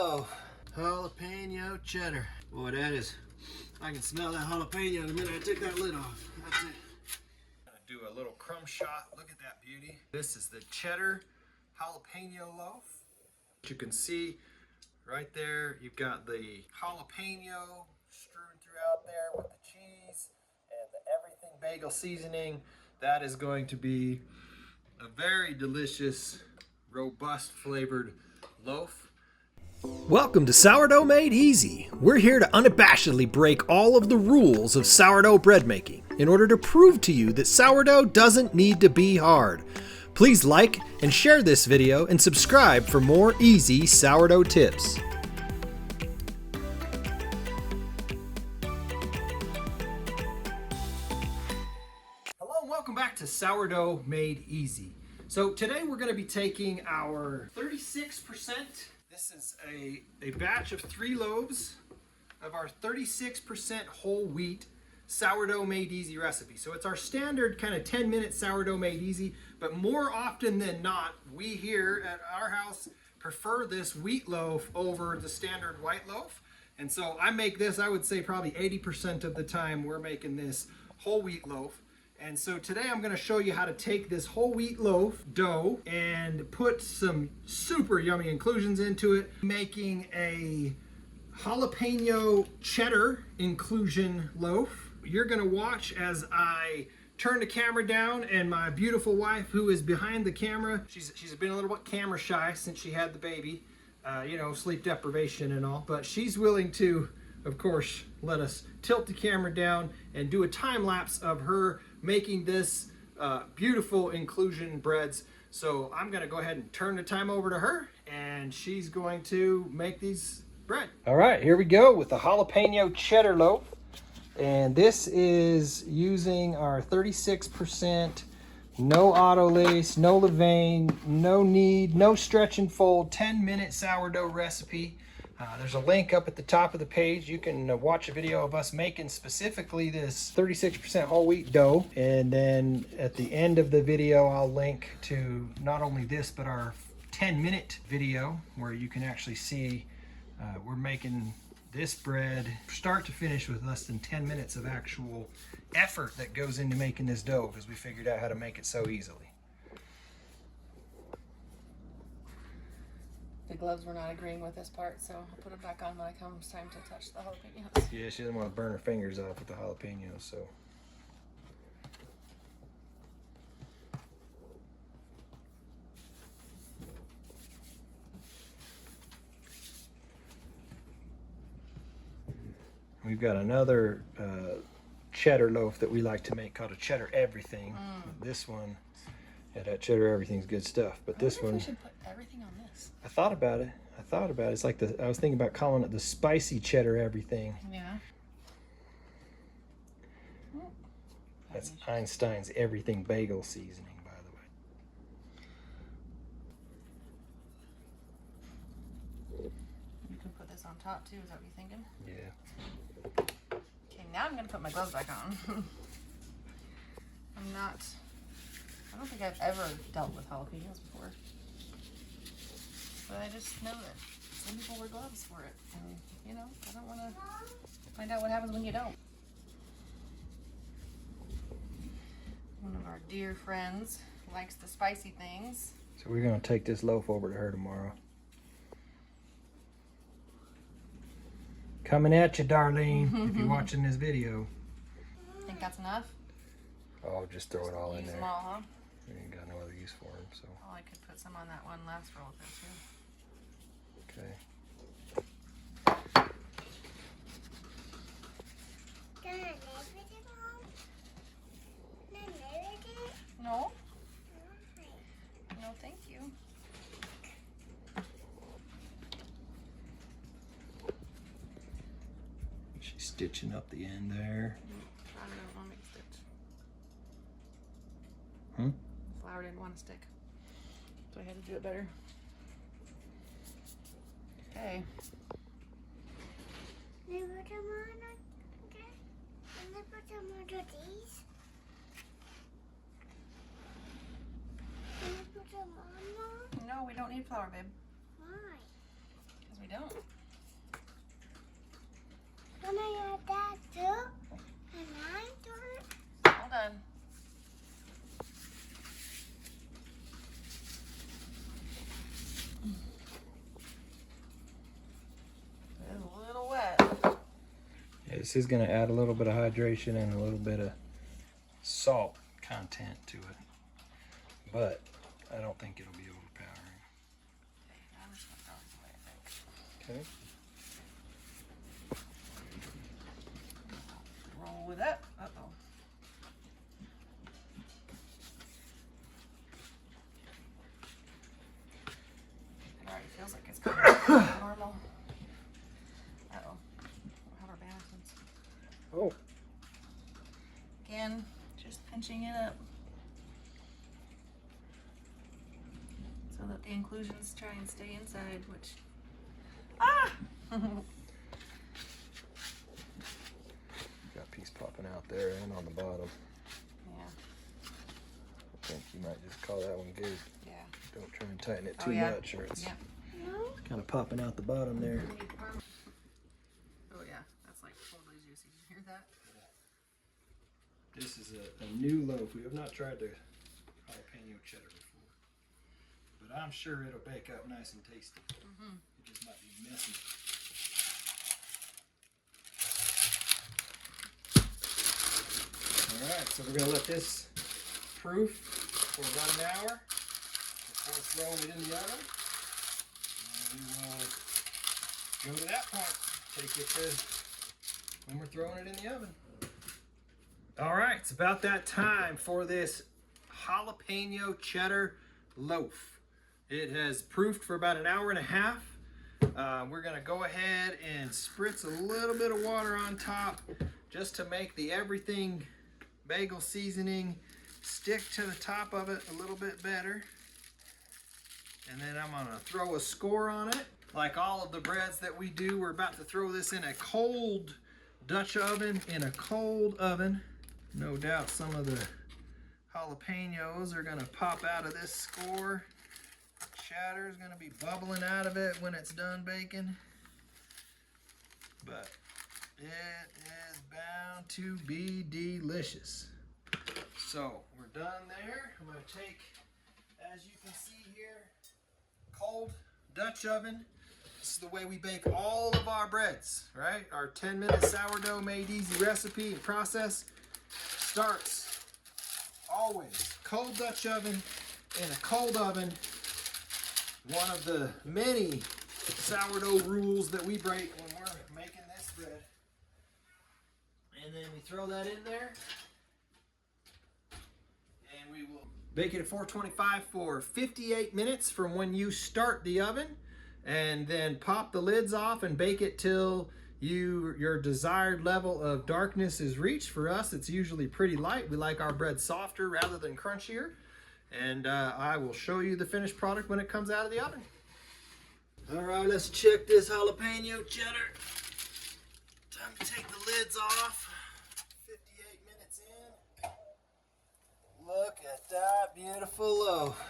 loaf. Jalapeno cheddar. Boy, that is, I can smell that jalapeno the minute I took that lid off. That's it. I'm gonna do a little crumb shot. Look at that beauty. This is the cheddar jalapeno loaf. You can see right there, you've got the jalapeno strewn throughout there with the cheese and the everything bagel seasoning. That is going to be a very delicious, robust flavored loaf. Welcome to Sourdough Made Easy. We're here to unabashedly break all of the rules of sourdough bread making in order to prove to you that sourdough doesn't need to be hard. Please like and share this video and subscribe for more easy sourdough tips. Hello and welcome back to Sourdough Made Easy. So today we're going to be taking our 36%. This is a batch of 3 loaves of our 36% whole wheat sourdough made easy recipe. So it's our standard kind of 10-minute sourdough made easy, but more often than not, we here at our house prefer this wheat loaf over the standard white loaf. And so I make this, I would say probably 80% of the time we're making this whole wheat loaf. And so today I'm going to show you how to take this whole wheat loaf dough and put some super yummy inclusions into it, making a jalapeno cheddar inclusion loaf. You're going to watch as I turn the camera down, and my beautiful wife, who is behind the camera, she's been a little bit camera shy since she had the baby, you know, sleep deprivation and all, but she's willing to, of course, let us tilt the camera down and do a time lapse of her making this beautiful inclusion breads. So I'm gonna go ahead and turn the time over to her, and she's going to make these bread. All right, here we go with the jalapeno cheddar loaf. And this is using our 36%, no auto lace, no levain, no knead, no stretch and fold, 10-minute sourdough recipe. There's a link up at the top of the page. You can watch a video of us making specifically this 36% whole wheat dough. And then at the end of the video, I'll link to not only this, but our 10-minute video where you can actually see we're making this bread start to finish with less than 10 minutes of actual effort that goes into making this dough, because we figured out how to make it so easily. The gloves were not agreeing with this part, so I'll put it back on when it comes time to touch the jalapenos. Yeah, she doesn't want to burn her fingers off with the jalapenos, so. We've got another cheddar loaf that we like to make called a cheddar everything. This one, yeah, that cheddar everything's good stuff. But this one, we should put everything on this. I thought about it. It's like I was thinking about calling it the spicy cheddar everything. Yeah. That's Einstein's everything bagel seasoning, by the way. You can put this on top too, is that what you're thinking? Yeah. Okay, now I'm gonna put my gloves back on. I don't think I've ever dealt with jalapenos before. But I just know that some people wear gloves for it. And, you know, I don't want to find out what happens when you don't. One of our dear friends likes the spicy things. So we're going to take this loaf over to her tomorrow. Coming at you, Darlene, if you're watching this video. Think that's enough? Oh, just throw it all in there. Use them all, huh? We ain't got no other use for them, so. Oh, I could put some on that one last roll of this too. Okay. No? No, thank you. She's stitching up the end there. I don't want to make a stitch. Flour didn't want to stick, so I had to do it better. Okay. No, we don't need flour, babe. Why? Because we don't. Can I add that too? And I do it? Hold on. It's a little wet. Yeah, this is going to add a little bit of hydration and a little bit of salt content to it, but I don't think it'll be overpowering. Okay, I'm just gonna throw it away, I think. Okay. Roll with it. Uh-oh. It already feels like it's kind of normal. Uh-oh. We'll have our balancements. Oh. Again, just pinching it up. So that the inclusions try and stay inside, which... Ah! Got a piece popping out there and on the bottom. Yeah. I think you might just call that one good. Yeah. Don't try and tighten it Oh, too yeah. much or it's Yeah. kind of popping out the bottom there. Oh yeah, that's like totally juicy. Did you hear that? This is a new loaf. We have not tried the jalapeno cheddar before, but I'm sure it'll bake up nice and tasty. It just might be messy. All right, so we're gonna let this proof for about an hour before throwing it in the oven. And we will go to that point, take it to when we're throwing it in the oven. All right, it's about that time for this jalapeno cheddar loaf. It has proofed for about an hour and a half. We're gonna go ahead and spritz a little bit of water on top just to make the everything bagel seasoning stick to the top of it a little bit better. And then I'm gonna throw a score on it. Like all of the breads that we do, we're about to throw this in a cold Dutch oven, No doubt some of the jalapenos are gonna pop out of this score. Cheddar is gonna be bubbling out of it when it's done baking. But it is bound to be delicious. So we're done there. I'm gonna take, as you can see here, cold Dutch oven. This is the way we bake all of our breads, right? Our 10-minute sourdough made easy recipe and process starts always cold Dutch oven in a cold oven. One of the many sourdough rules that we break when we're making this bread. And then we throw that in there. And we will bake it at 425 for 58 minutes from when you start the oven. And then pop the lids off and bake it till your desired level of darkness is reached. For us, it's usually pretty light. We like our bread softer rather than crunchier. And I will show you the finished product when it comes out of the oven. All right, let's check this jalapeno cheddar. Time to take the lids off. 58 minutes in. Look at that beautiful loaf.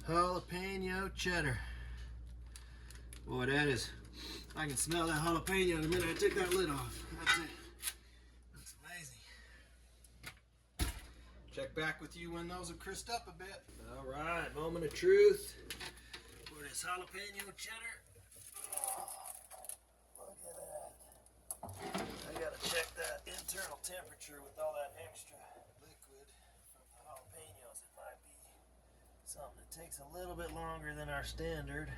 Jalapeno cheddar. Boy, that is, I can smell that jalapeno the minute I took that lid off. That's it. That's amazing. Check back with you when those have crisped up a bit. All right, moment of truth for this jalapeno cheddar. Oh, look at that. I gotta check that internal temperature with all that extra liquid from the jalapenos. It might be something that takes a little bit longer than our standard.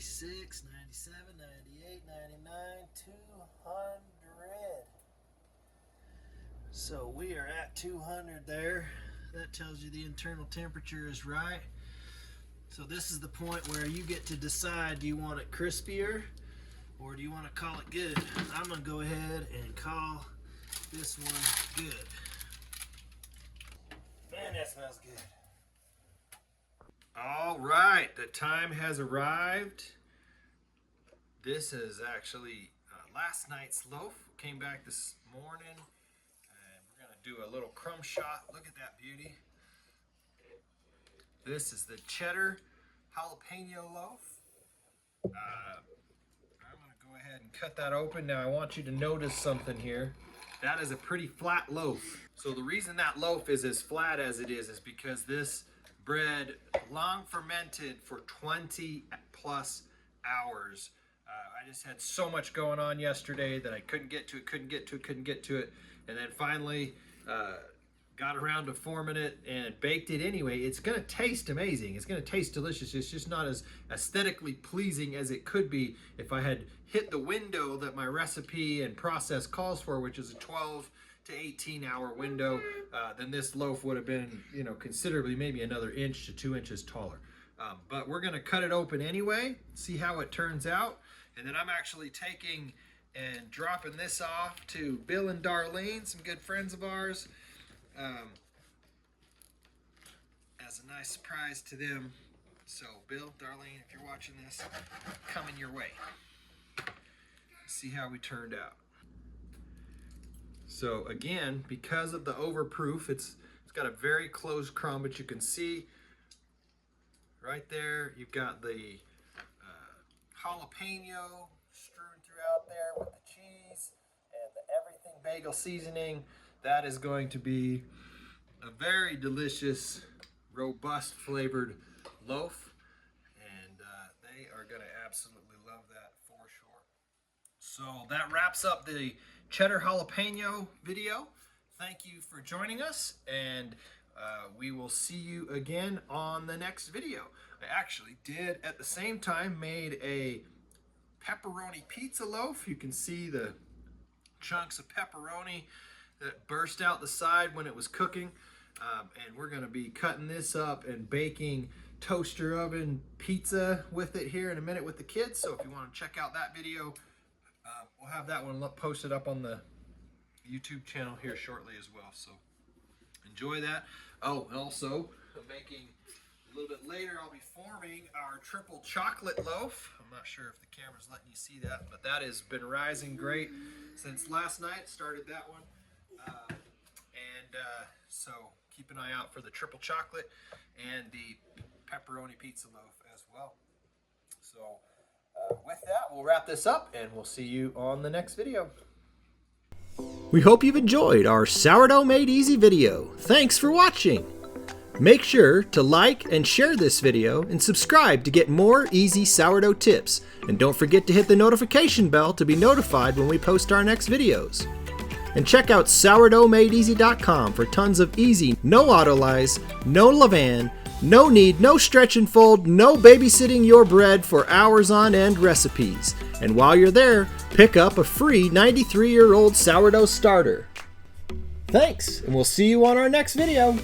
96, 97, 98, 99, 200. So we are at 200 there. That tells you the internal temperature is right. So this is the point where you get to decide, do you want it crispier or do you want to call it good? I'm going to go ahead and call this one good. Man, that smells good. All right, the time has arrived. This is actually last night's loaf. Came back this morning and we're gonna do a little crumb shot. Look at that beauty. This is the cheddar jalapeno loaf. I'm going to go ahead and cut that open. Now I want you to notice something here. That is a pretty flat loaf. So the reason that loaf is as flat as it is because this bread long fermented for 20 plus hours. I just had so much going on yesterday that I couldn't get to it. And then finally got around to forming it and baked it anyway. It's going to taste amazing. It's going to taste delicious. It's just not as aesthetically pleasing as it could be if I had hit the window that my recipe and process calls for, which is a 12 to 18 hour window. Then this loaf would have been, you know, considerably, maybe another inch to 2 inches taller. But we're going to cut it open anyway, see how it turns out. And then I'm actually taking and dropping this off to Bill and Darlene, some good friends of ours, as a nice surprise to them. So Bill, Darlene, if you're watching this, coming your way. See how we turned out. So again, because of the overproof, it's got a very close crumb, but you can see right there, you've got the jalapeno strewn throughout there with the cheese and the everything bagel seasoning. That is going to be a very delicious, robust flavored loaf, and they are going to absolutely love that for sure. So that wraps up the cheddar jalapeno video. Thank you for joining us, and we will see you again on the next video. I actually did at the same time made a pepperoni pizza loaf. You can see the chunks of pepperoni that burst out the side when it was cooking, and we're going to be cutting this up and baking toaster oven pizza with it here in a minute with the kids. So if you want to check out that video, we'll have that one posted up on the YouTube channel here shortly as well. So enjoy that. Oh, and also I'm making a little bit later, I'll be forming our triple chocolate loaf. I'm not sure if the camera's letting you see that, but that has been rising great since last night. Started that one. So keep an eye out for the triple chocolate and the pepperoni pizza loaf as well. So with that, we'll wrap this up and we'll see you on the next video. We hope you've enjoyed our Sourdough Made Easy video. Thanks for watching. Make sure to like and share this video and subscribe to get more easy sourdough tips. And don't forget to hit the notification bell to be notified when we post our next videos. And check out sourdoughmadeeasy.com for tons of easy, no autolyze, no levain, no knead, no stretch and fold, no babysitting your bread for hours on end recipes. And while you're there, pick up a free 93-year-old sourdough starter. Thanks, and we'll see you on our next video.